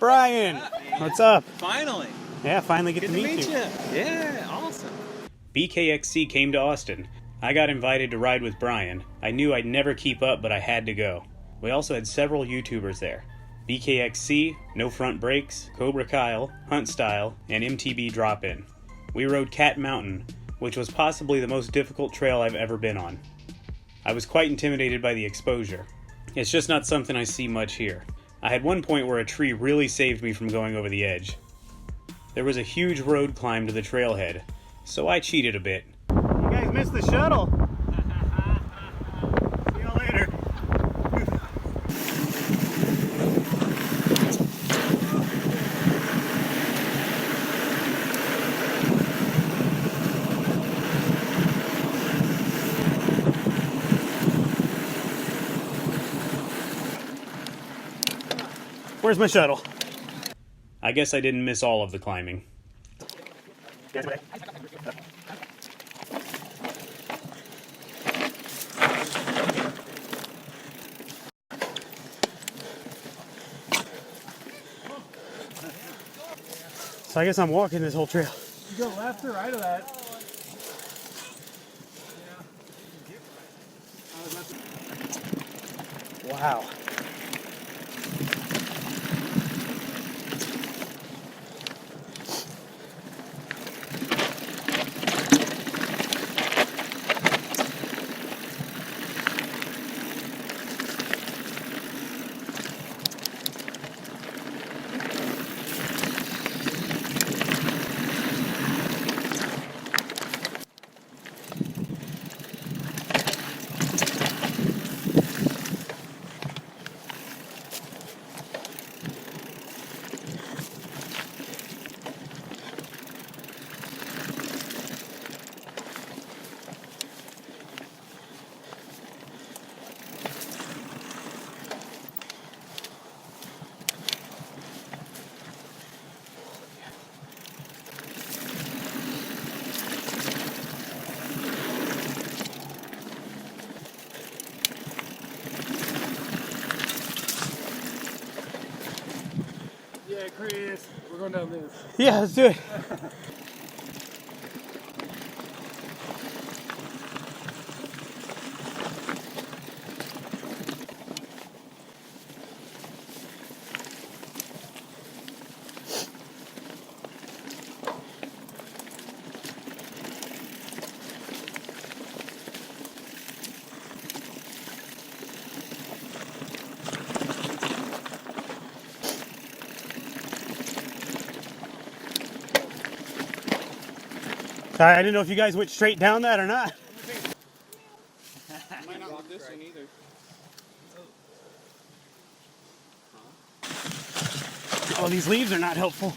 Brian, what's up? Finally. Yeah, finally get to meet you. Yeah, awesome. BKXC came to Austin. I got invited to ride with Brian. I knew I'd never keep up, but I had to go. We also had several YouTubers there. BKXC, No Front Brakes, Cobra Kyle, Hunt Style, and MTB Drop-In. We rode Cat Mountain, which was possibly the most difficult trail I've ever been on. I was quite intimidated by the exposure. It's just not something I see much here. I had one point where a tree really saved me from going over the edge. There was a huge road climb to the trailhead, so I cheated a bit. You guys missed the shuttle. See you later. Where's my shuttle? I guess I didn't miss all of the climbing. So I guess I'm walking this whole trail. You go left or right of that? Wow. Yeah, Chris. We're going down this. Yeah, let's do it. Sorry, I didn't know if you guys went straight down that or not. Might not want this one either. Oh, these leaves are not helpful.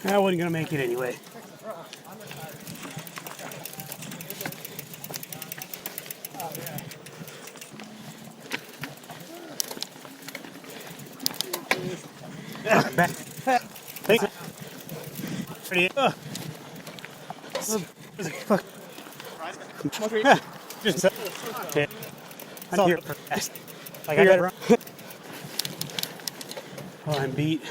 I wasn't gonna make it anyway. Back. Thanks. Pretty. Fuck. Just. Okay. I saw here. Like I got it wrong. Oh, I'm beat.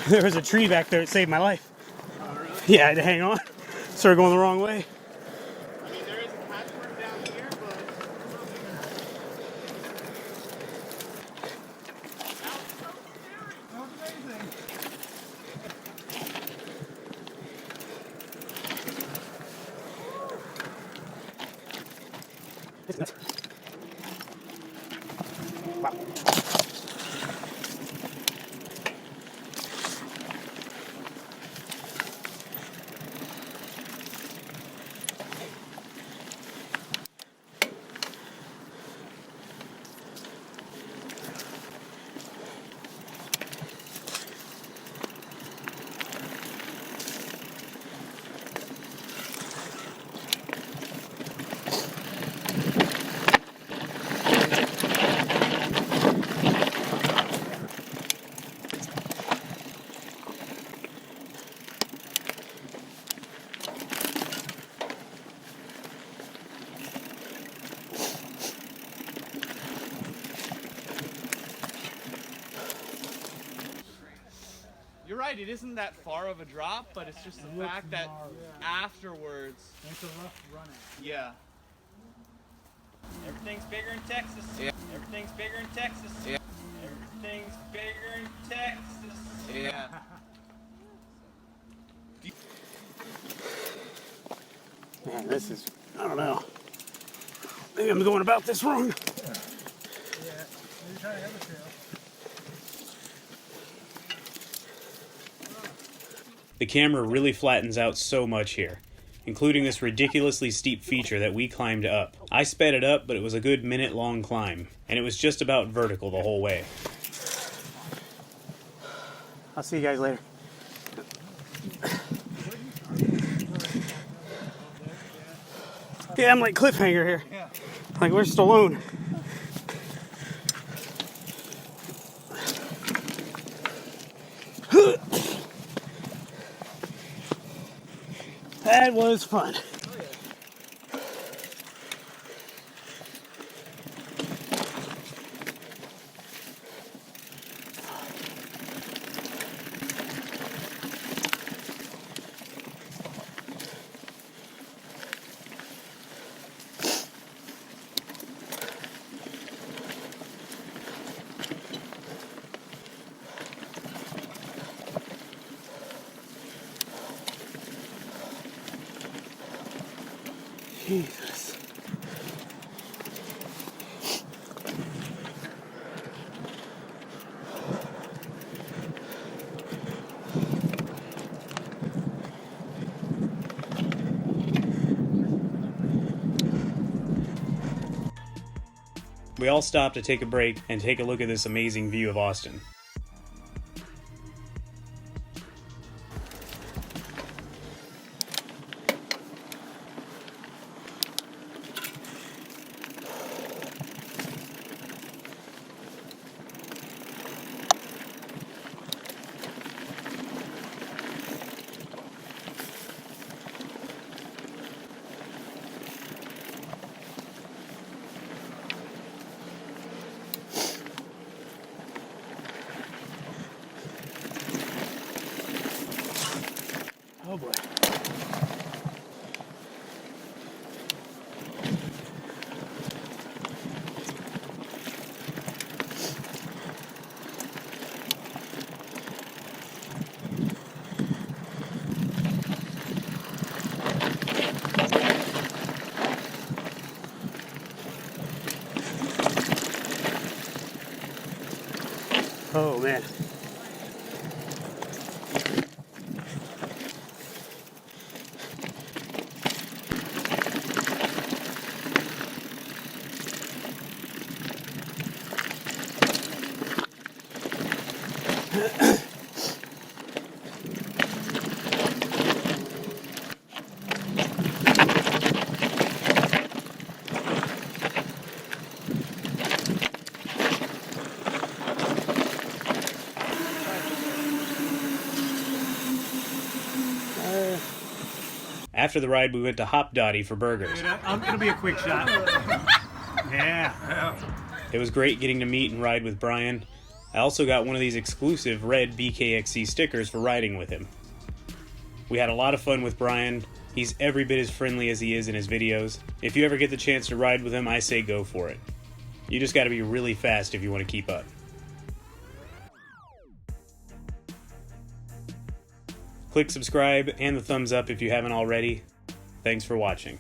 There was a tree back there that saved my life. Oh, really? Yeah, I had to hang on. Started going the wrong way. I mean, there is a patchwork down here, but... That was amazing. Wow. You're right, it isn't that far of a drop, but it's just the fact that afterwards... It's a rough run out. Yeah. Everything's bigger in Texas. Yeah. Everything's bigger in Texas. Yeah. Everything's bigger in Texas. Yeah. Man, this is, I don't know. Maybe I'm going about this wrong. Yeah. Maybe try the other trail. The camera really flattens out so much here, including this ridiculously steep feature that we climbed up. I sped it up, but it was a good minute-long climb, and it was just about vertical the whole way. I'll see you guys later. Yeah, I'm like cliffhanger here. Yeah. Like, where's Stallone? That was fun. Jesus. We all stopped to take a break and take a look at this amazing view of Austin. Oh boy. Oh man. After the ride, we went to Hop Dotty for burgers. It'll be a quick shot. Yeah. It was great getting to meet and ride with Brian. I also got one of these exclusive red BKXC stickers for riding with him. We had a lot of fun with Brian. He's every bit as friendly as he is in his videos. If you ever get the chance to ride with him, I say go for it. You just gotta be really fast if you want to keep up. Click subscribe and the thumbs up if you haven't already. Thanks for watching.